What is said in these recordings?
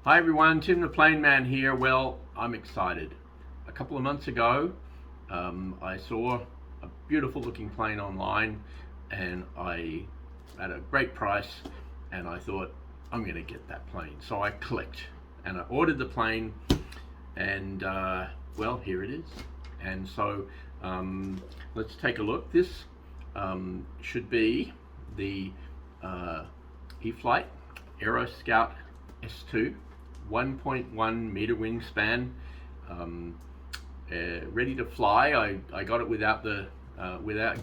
Hi everyone, Tim the Plane Man here. Well, I'm excited. A couple of months ago, I saw a beautiful looking plane online and I at a great price, and I thought I'm gonna get that plane. So I clicked and I ordered the plane, and well, here it is. And so let's take a look. This should be the E-Flite AeroScout S2, 1.1 meter wingspan, ready to fly. I got it without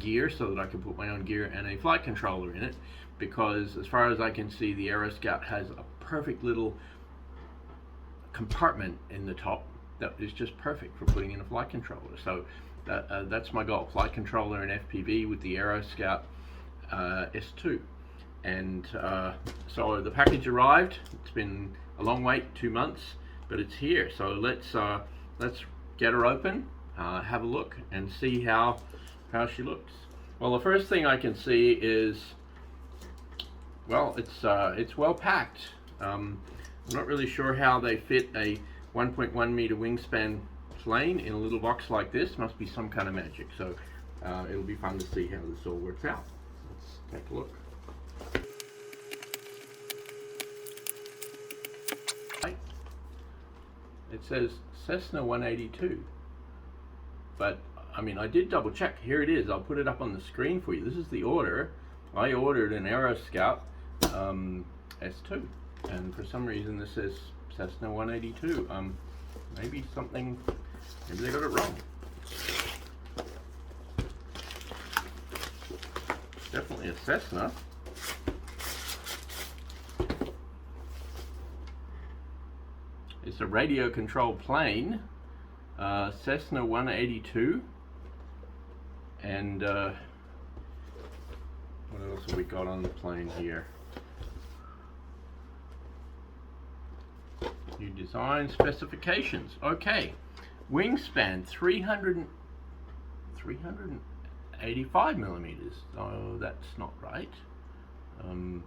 gear, so that I could put my own gear and a flight controller in it, because as far as I can see, the AeroScout has a perfect little compartment in the top that is just perfect for putting in a flight controller. So that's my goal: flight controller and FPV with the AeroScout S2. And so the package arrived. It's been a long wait, 2 months, but it's here. So let's get her open, have a look, and see how she looks. Well, the first thing I can see is, well, it's well packed. I'm not really sure how they fit a 1.1 meter wingspan plane in a little box like this. Must be some kind of magic. So it'll be fun to see how this all works out. Let's take a look. It says Cessna 182, but I mean, I did double check. Here it is. I'll put it up on the screen for you. This is the order. I ordered an AeroScout S2, and for some reason this says Cessna 182. Maybe they got it wrong. Definitely a Cessna. It's a radio controlled plane, Cessna 182. And what else have we got on the plane here? New design specifications. Okay, wingspan 385 millimeters. Oh, that's not right. And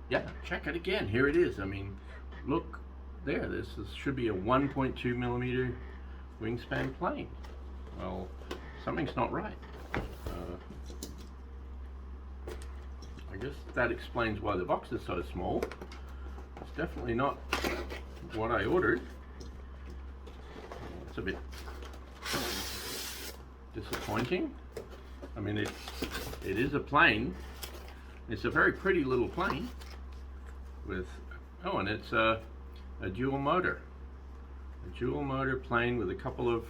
yeah, check it again. Here it is. I mean, look there. This should be a 1.2 millimeter wingspan plane. Well, something's not right. I guess that explains why the box is so small. It's definitely not what I ordered. It's a bit disappointing. I mean, it is a plane. It's a very pretty little plane with, oh, and it's a dual motor. A dual motor plane with a couple of,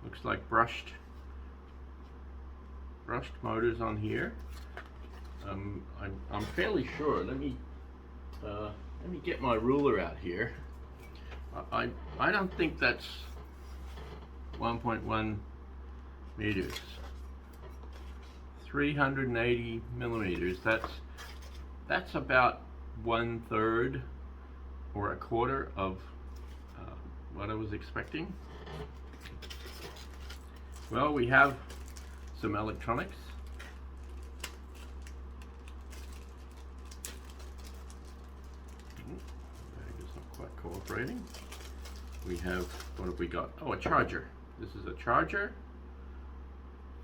looks like brushed motors on here. I'm fairly sure. Let me get my ruler out here. I don't think that's 1.1 meters. 380 millimeters. That's about 1/3 or a quarter of what I was expecting. Well, we have some electronics. It's not quite cooperating. We have, what have we got? Oh, a charger. This is a charger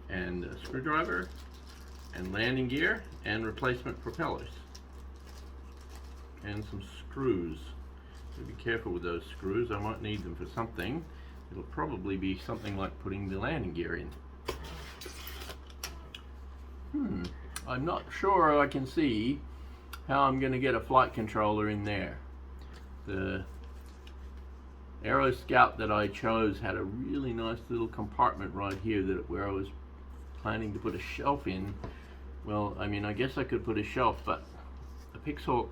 and a screwdriver and landing gear and replacement propellers and some screws. So be careful with those screws. I might need them for something. It'll probably be something like putting the landing gear in. I'm not sure I can see how I'm going to get a flight controller in there. The AeroScout that I chose had a really nice little compartment right here where I was planning to put a shelf in. Well, I mean, I guess I could put a shelf, but the Pixhawk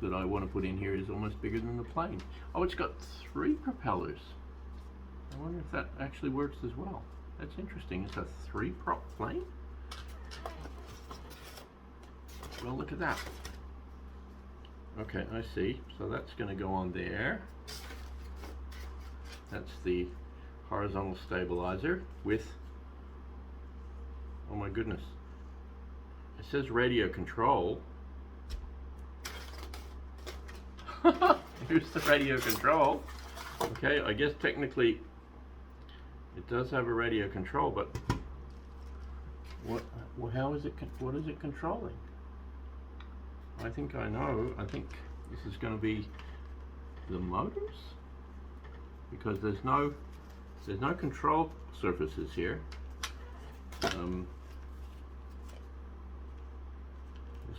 that I want to put in here is almost bigger than the plane. Oh, it's got 3 propellers. I wonder if that actually works as well. That's interesting. It's a 3-prop plane? Well, look at that. Okay, I see. So that's going to go on there. That's the horizontal stabilizer with, oh my goodness, it says radio control. Here's the radio control. Okay, I guess technically it does have a radio control, but what is it controlling? I think I know. I think this is going to be the motors, because there's no control surfaces here. This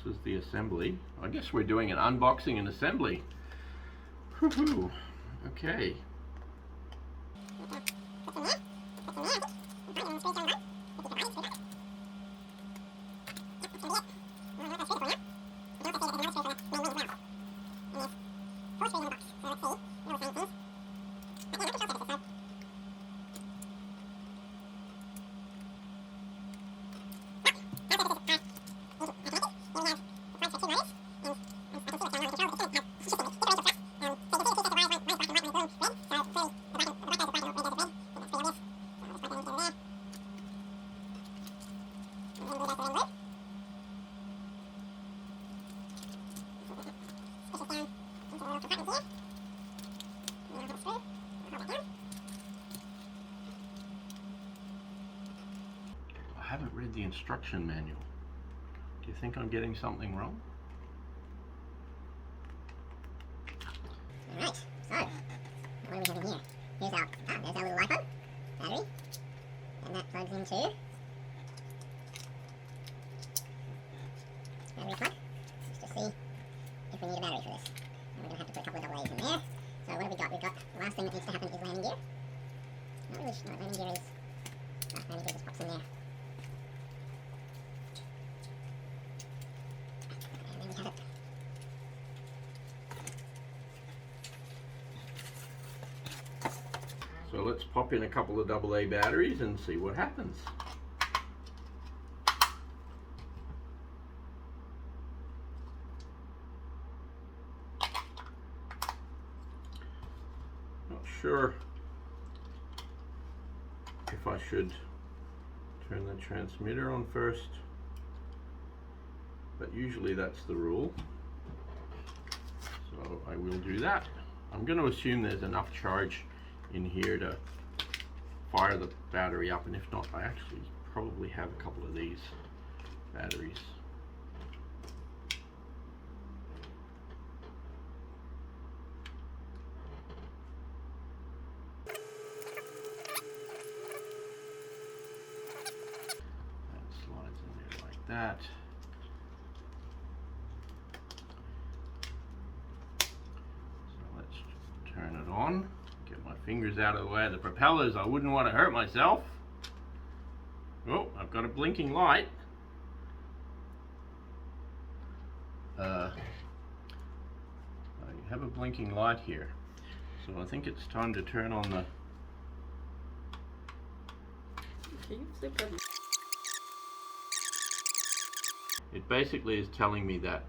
is the assembly. I guess we're doing an unboxing and assembly. Woohoo! Okay. I haven't read the instruction manual. Do you think I'm getting something wrong? Alright, so what do we have in here? Here's our, there's our little iPhone battery, and that plugs into battery plug. Let's just see if we need a battery for this. And we're going to have to put a couple of double A's in there. So what have we got? We've got, the last thing that needs to happen is landing gear. Not really sure what landing gear is. Landing gear just pops in there. And then we have it. So let's pop in a couple of AA batteries and see what happens. Not sure if I should turn the transmitter on first, but usually that's the rule. So I will do that. I'm going to assume there's enough charge in here to fire the battery up, and if not, I actually probably have a couple of these batteries. That slides in there like that. So let's turn it on. Get my fingers out of the way of the propellers. I wouldn't want to hurt myself. Oh, I've got a blinking light. I have a blinking light here. So I think it's time to turn on the... It basically is telling me that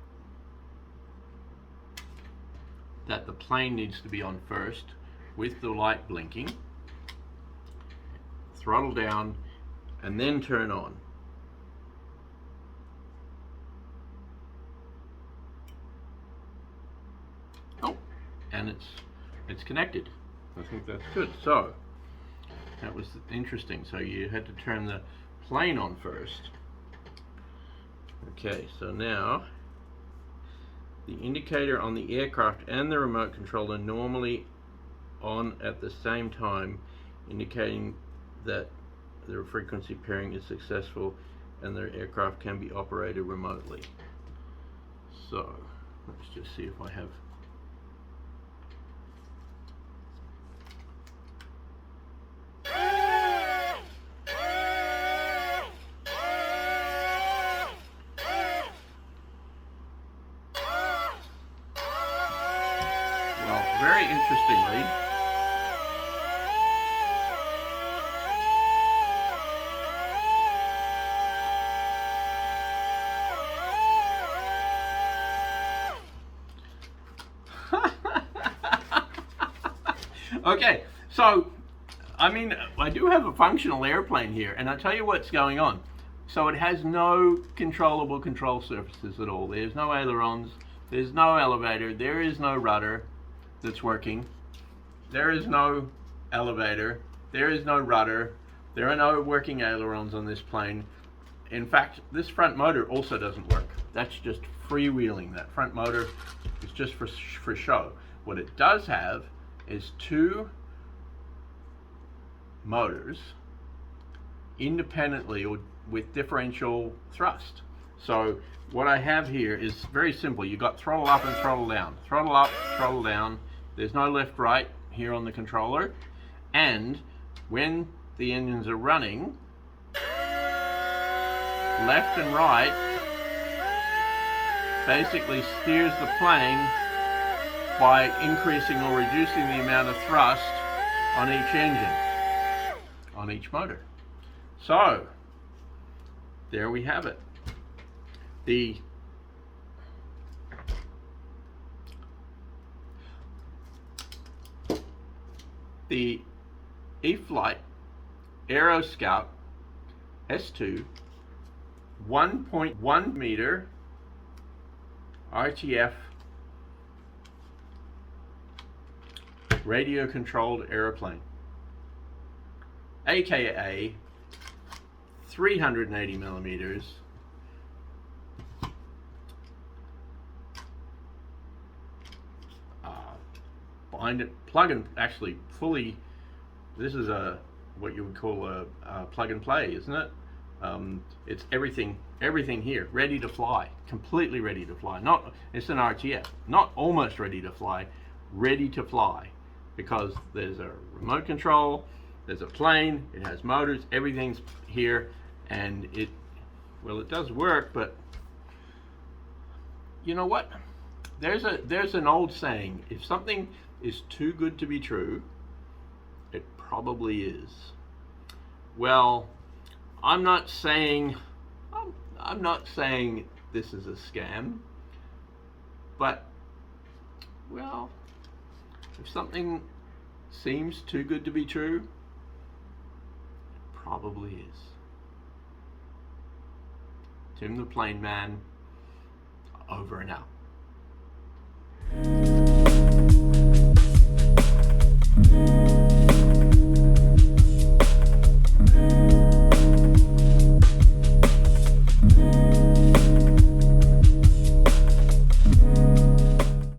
the plane needs to be on first, with the light blinking, throttle down, and then turn on. Oh, and it's connected. I think that's good. So that was interesting. So you had to turn the plane on first. Okay, so now the indicator on the aircraft and the remote controller normally on at the same time, indicating that the frequency pairing is successful and the aircraft can be operated remotely. So let's just see if I have... Well, very interestingly, okay, so I mean, I do have a functional airplane here, and I'll tell you what's going on. So it has no controllable control surfaces at all. There's no ailerons, There's no elevator. There is no rudder that's working. There is no elevator. There is no rudder. There are no working ailerons on this plane. In fact, this front motor also doesn't work. That's just freewheeling. That front motor is just for show. What it does have is two motors independently or with differential thrust. So what I have here is very simple. You got throttle up and throttle down. Throttle up, throttle down. There's no left right here on the controller. And when the engines are running, left and right basically steers the plane by increasing or reducing the amount of thrust on each engine, on each motor. So there we have it. The E-Flite AeroScout S2 1.1 meter RTF radio controlled aeroplane, aka 380 millimeters plug and actually fully. This is a what you would call a plug and play, isn't it? It's everything here, ready to fly, completely ready to fly. Not it's an RTF, not almost ready to fly, ready to fly, because there's a remote control, there's a plane, it has motors, everything's here, and it does work, but you know what? There's an old saying: if something is too good to be true, it probably is. Well, I'm not saying this is a scam, but well, if something seems too good to be true, it probably is. Tim the Plane Man, over and out.